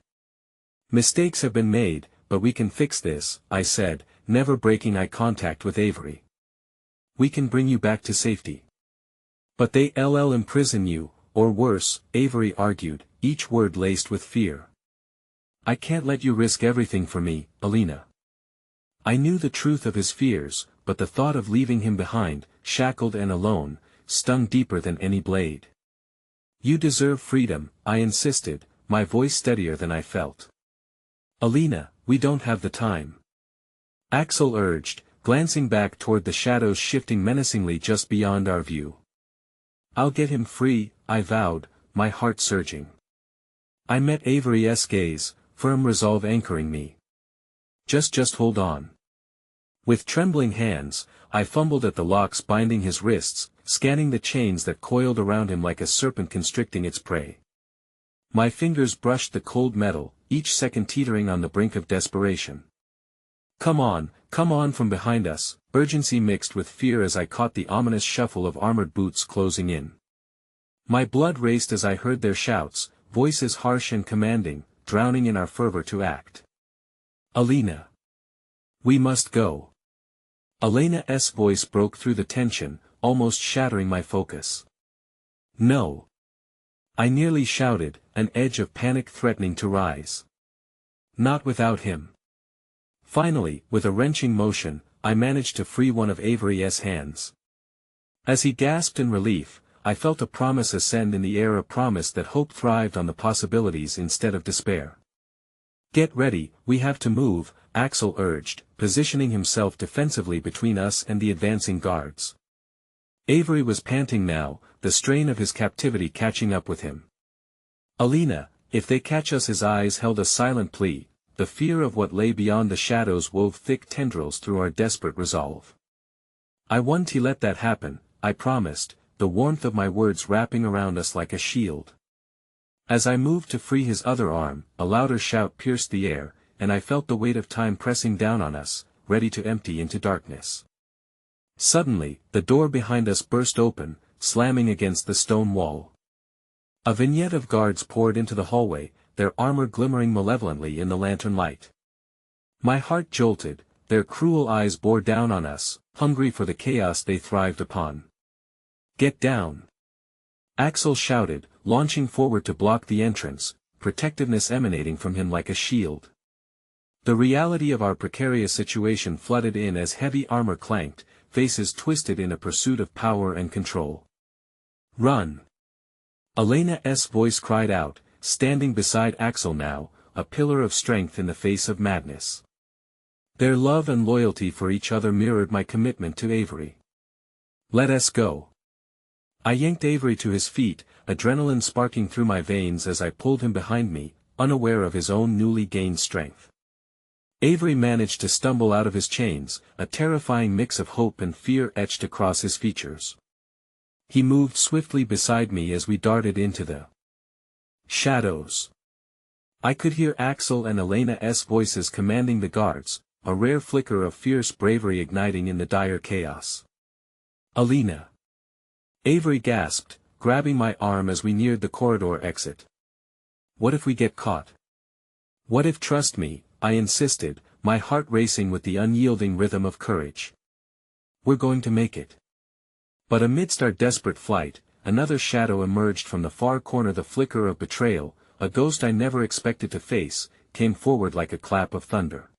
"Mistakes have been made, but we can fix this," I said, never breaking eye contact with Avery. "We can bring you back to safety." "But they'll imprison you, or worse," Avery argued, each word laced with fear. "I can't let you risk everything for me, Alina." I knew the truth of his fears, but the thought of leaving him behind, shackled and alone, stung deeper than any blade. "You deserve freedom," I insisted, my voice steadier than I felt. "Alina, we don't have the time," Axel urged, glancing back toward the shadows shifting menacingly just beyond our view. "I'll get him free," I vowed, my heart surging. I met Avery's gaze, firm resolve anchoring me. Just hold on." With trembling hands, I fumbled at the locks binding his wrists, scanning the chains that coiled around him like a serpent constricting its prey. My fingers brushed the cold metal, each second teetering on the brink of desperation. Come on," from behind us, urgency mixed with fear as I caught the ominous shuffle of armored boots closing in. My blood raced as I heard their shouts, voices harsh and commanding, drowning in our fervor to act. "Alina! We must go." Alina's voice broke through the tension, almost shattering my focus. "No!" I nearly shouted, an edge of panic threatening to rise. "Not without him." Finally, with a wrenching motion, I managed to free one of Avery's hands. As he gasped in relief, I felt a promise ascend in the air, a promise that hope thrived on the possibilities instead of despair. "Get ready, we have to move," Axel urged, positioning himself defensively between us and the advancing guards. Avery was panting now, the strain of his captivity catching up with him. "Alina, if they catch us," his eyes held a silent plea, the fear of what lay beyond the shadows wove thick tendrils through our desperate resolve. "I won't let that happen," I promised, the warmth of my words wrapping around us like a shield. As I moved to free his other arm, a louder shout pierced the air, and I felt the weight of time pressing down on us, ready to empty into darkness. Suddenly, the door behind us burst open, slamming against the stone wall. A vignette of guards poured into the hallway, their armor glimmering malevolently in the lantern light. My heart jolted, their cruel eyes bore down on us, hungry for the chaos they thrived upon. "Get down!" Axel shouted, launching forward to block the entrance, protectiveness emanating from him like a shield. The reality of our precarious situation flooded in as heavy armor clanked, faces twisted in a pursuit of power and control. "Run!" Alina's voice cried out, standing beside Axel now, a pillar of strength in the face of madness. Their love and loyalty for each other mirrored my commitment to Avery. "Let us go." I yanked Avery to his feet, adrenaline sparking through my veins as I pulled him behind me, unaware of his own newly gained strength. Avery managed to stumble out of his chains, a terrifying mix of hope and fear etched across his features. He moved swiftly beside me as we darted into the shadows. I could hear Axel and Alina's voices commanding the guards, a rare flicker of fierce bravery igniting in the dire chaos. "Alina!" Avery gasped, grabbing my arm as we neared the corridor exit. "What if we get caught?" "What if?" "Trust me," I insisted, my heart racing with the unyielding rhythm of courage. "We're going to make it." But amidst our desperate flight, another shadow emerged from the far corner. The flicker of betrayal, a ghost I never expected to face, came forward like a clap of thunder.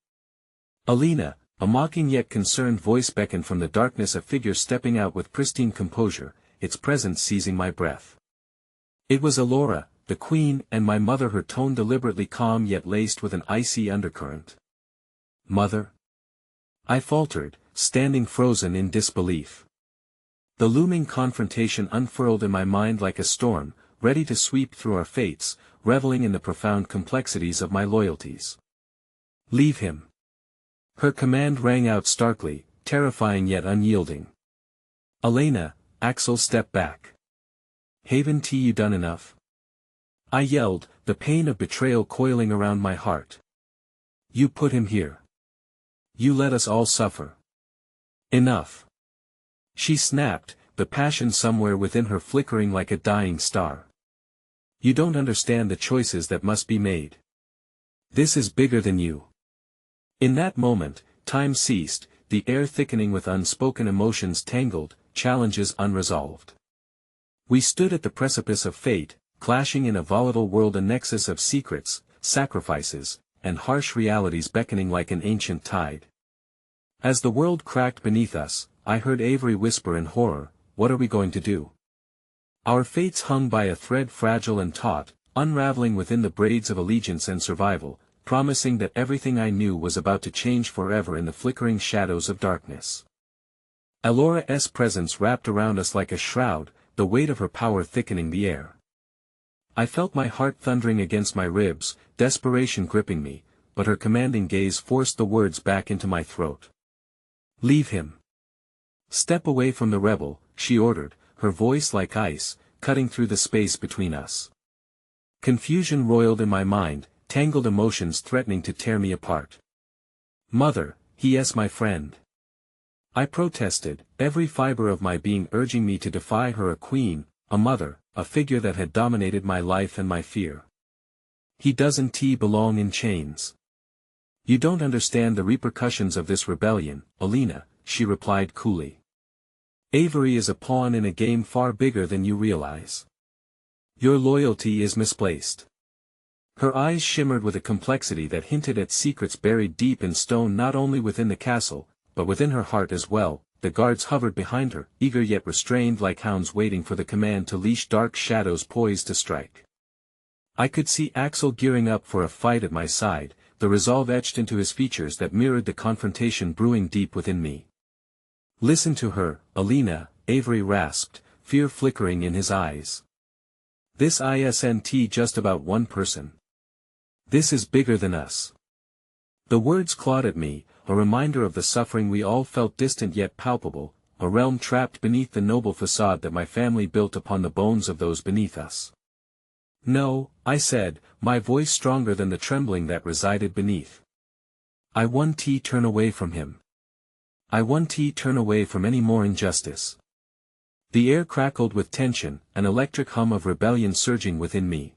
"Alina," a mocking yet concerned voice beckoned from the darkness. A figure stepping out with pristine composure, its presence seizing my breath. It was Elora, the queen, and my mother, her tone deliberately calm yet laced with an icy undercurrent. "Mother?" I faltered, standing frozen in disbelief. The looming confrontation unfurled in my mind like a storm, ready to sweep through our fates, reveling in the profound complexities of my loyalties. "Leave him." Her command rang out starkly, terrifying yet unyielding. "Elena," Axel stepped back. "Haven't you done enough?" I yelled, the pain of betrayal coiling around my heart. "You put him here. You let us all suffer. Enough." She snapped, the passion somewhere within her flickering like a dying star. "You don't understand the choices that must be made. This is bigger than you." In that moment, time ceased, the air thickening with unspoken emotions tangled, challenges unresolved. We stood at the precipice of fate, clashing in a volatile world, a nexus of secrets, sacrifices, and harsh realities beckoning like an ancient tide. As the world cracked beneath us, I heard Avery whisper in horror, "What are we going to do?" Our fates hung by a thread, fragile and taut, unraveling within the braids of allegiance and survival, promising that everything I knew was about to change forever in the flickering shadows of darkness. Elora's presence wrapped around us like a shroud, the weight of her power thickening the air. I felt my heart thundering against my ribs, desperation gripping me, but her commanding gaze forced the words back into my throat. "Leave him. Step away from the rebel," she ordered, her voice like ice, cutting through the space between us. Confusion roiled in my mind, tangled emotions threatening to tear me apart. "Mother, he is my friend." I protested, every fiber of my being urging me to defy her, a queen, a mother, a figure that had dominated my life and my fear. "He doesn't belong in chains. You don't understand the repercussions of this rebellion, Alina," she replied coolly. "Avery is a pawn in a game far bigger than you realize. Your loyalty is misplaced." Her eyes shimmered with a complexity that hinted at secrets buried deep in stone, not only within the castle, but within her heart as well. The guards hovered behind her, eager yet restrained like hounds waiting for the command to leash, dark shadows poised to strike. I could see Axel gearing up for a fight at my side, the resolve etched into his features that mirrored the confrontation brewing deep within me. "Listen to her, Alina," Avery rasped, fear flickering in his eyes. "This isn't just about one person. This is bigger than us." The words clawed at me, a reminder of the suffering we all felt, distant yet palpable, a realm trapped beneath the noble facade that my family built upon the bones of those beneath us. "No," I said, my voice stronger than the trembling that resided beneath. "I won't turn away from him. I won't turn away from any more injustice." The air crackled with tension, an electric hum of rebellion surging within me.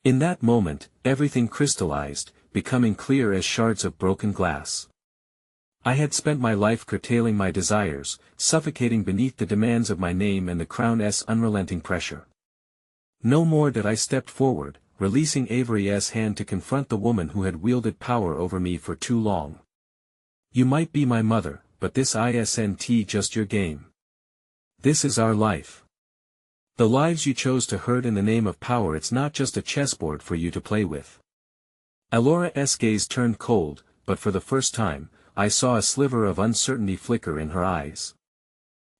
In that moment, everything crystallized, becoming clear as shards of broken glass. I had spent my life curtailing my desires, suffocating beneath the demands of my name and the crown's unrelenting pressure. No more did I step forward, releasing Avery's hand to confront the woman who had wielded power over me for too long. "You might be my mother, but this isn't just your game. This is our life. The lives you chose to hurt in the name of power. It's not just a chessboard for you to play with." Elora's gaze turned cold, but for the first time, I saw a sliver of uncertainty flicker in her eyes.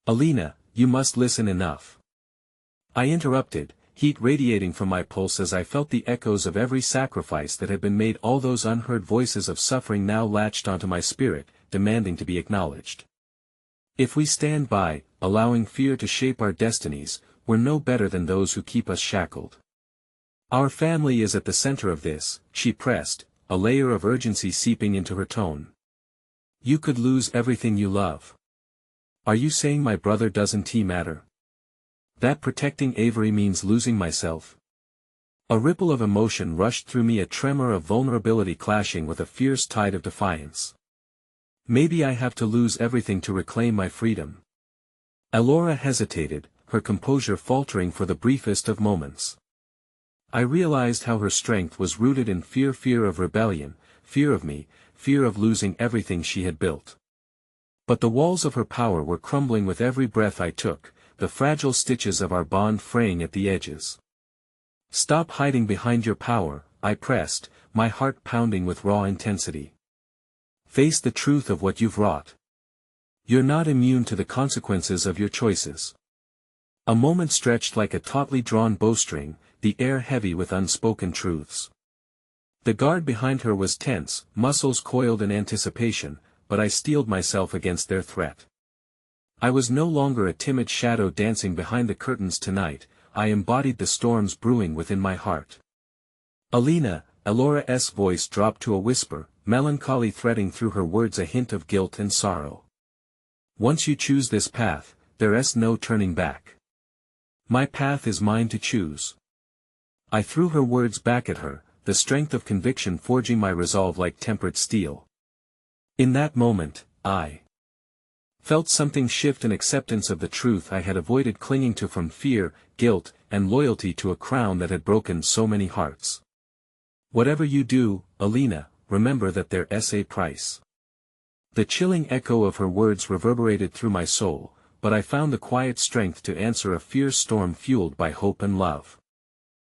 "Alina, you must listen." "Enough." I interrupted, heat radiating from my pulse as I felt the echoes of every sacrifice that had been made. All those unheard voices of suffering now latched onto my spirit, demanding to be acknowledged. If we stand by, allowing fear to shape our destinies, we're no better than those who keep us shackled. Our family is at the center of this, she pressed, a layer of urgency seeping into her tone. You could lose everything you love. Are you saying my brother doesn't matter? That protecting Avery means losing myself? A ripple of emotion rushed through me, a tremor of vulnerability clashing with a fierce tide of defiance. Maybe I have to lose everything to reclaim my freedom. Elora hesitated, her composure faltering for the briefest of moments. I realized how her strength was rooted in fear of rebellion, fear of me, fear of losing everything she had built. But the walls of her power were crumbling with every breath I took, the fragile stitches of our bond fraying at the edges. Stop hiding behind your power, I pressed, my heart pounding with raw intensity. Face the truth of what you've wrought. You're not immune to the consequences of your choices. A moment stretched like a tautly drawn bowstring, the air heavy with unspoken truths. The guard behind her was tense, muscles coiled in anticipation, but I steeled myself against their threat. I was no longer a timid shadow dancing behind the curtains tonight, I embodied the storms brewing within my heart. Alina, Elora's voice dropped to a whisper, melancholy threading through her words a hint of guilt and sorrow. Once you choose this path, there's no turning back. My path is mine to choose. I threw her words back at her, the strength of conviction forging my resolve like tempered steel. In that moment, I felt something shift in acceptance of the truth I had avoided clinging to from fear, guilt, and loyalty to a crown that had broken so many hearts. Whatever you do, Alina, remember that there's a price. The chilling echo of her words reverberated through my soul, but I found the quiet strength to answer a fierce storm fueled by hope and love.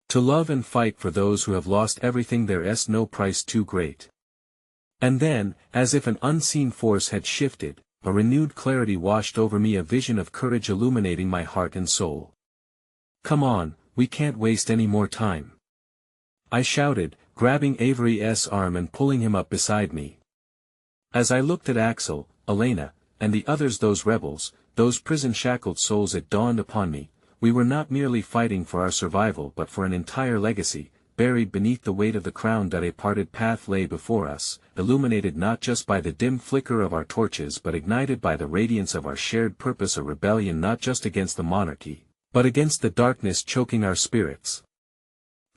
To love and fight for those who have lost everything, there's no price too great. And then, as if an unseen force had shifted, a renewed clarity washed over me, a vision of courage illuminating my heart and soul. Come on, we can't waste any more time. I shouted, grabbing Avery's arm and pulling him up beside me. As I looked at Axel, Elena, and the others, those rebels, those prison-shackled souls, it dawned upon me, we were not merely fighting for our survival but for an entire legacy, buried beneath the weight of the crown. That a parted path lay before us, illuminated not just by the dim flicker of our torches but ignited by the radiance of our shared purpose, a rebellion not just against the monarchy, but against the darkness choking our spirits.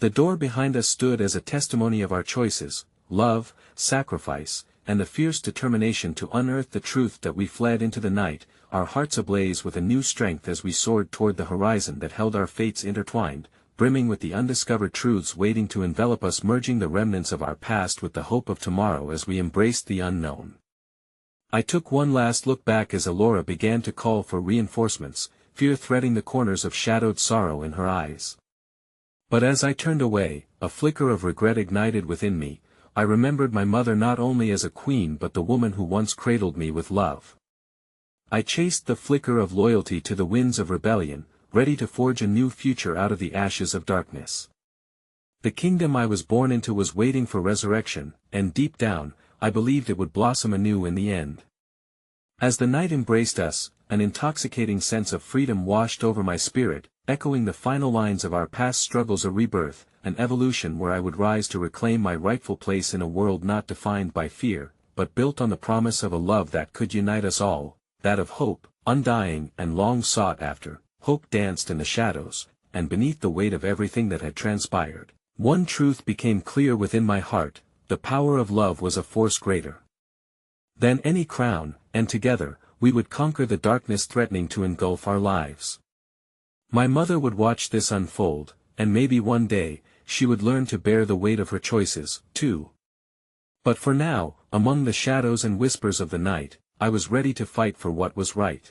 The door behind us stood as a testimony of our choices, love, sacrifice, and the fierce determination to unearth the truth that we fled into the night, our hearts ablaze with a new strength as we soared toward the horizon that held our fates intertwined, brimming with the undiscovered truths waiting to envelop us, merging the remnants of our past with the hope of tomorrow as we embraced the unknown. I took one last look back as Elora began to call for reinforcements, fear threading the corners of shadowed sorrow in her eyes. But as I turned away, a flicker of regret ignited within me. I remembered my mother not only as a queen but the woman who once cradled me with love. I chased the flicker of loyalty to the winds of rebellion, ready to forge a new future out of the ashes of darkness. The kingdom I was born into was waiting for resurrection, and deep down, I believed it would blossom anew in the end. As the night embraced us, an intoxicating sense of freedom washed over my spirit, echoing the final lines of our past struggles, a rebirth, an evolution where I would rise to reclaim my rightful place in a world not defined by fear, but built on the promise of a love that could unite us all, that of hope, undying and long sought after. Hope danced in the shadows, and beneath the weight of everything that had transpired, one truth became clear within my heart: the power of love was a force greater than any crown, and together, we would conquer the darkness threatening to engulf our lives. My mother would watch this unfold, and maybe one day, she would learn to bear the weight of her choices, too. But for now, among the shadows and whispers of the night, I was ready to fight for what was right.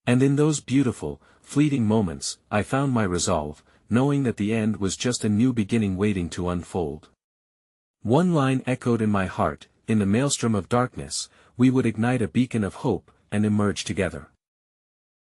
And in those beautiful, fleeting moments, I found my resolve, knowing that the end was just a new beginning waiting to unfold. One line echoed in my heart: in the maelstrom of darkness, we would ignite a beacon of hope, and emerge together.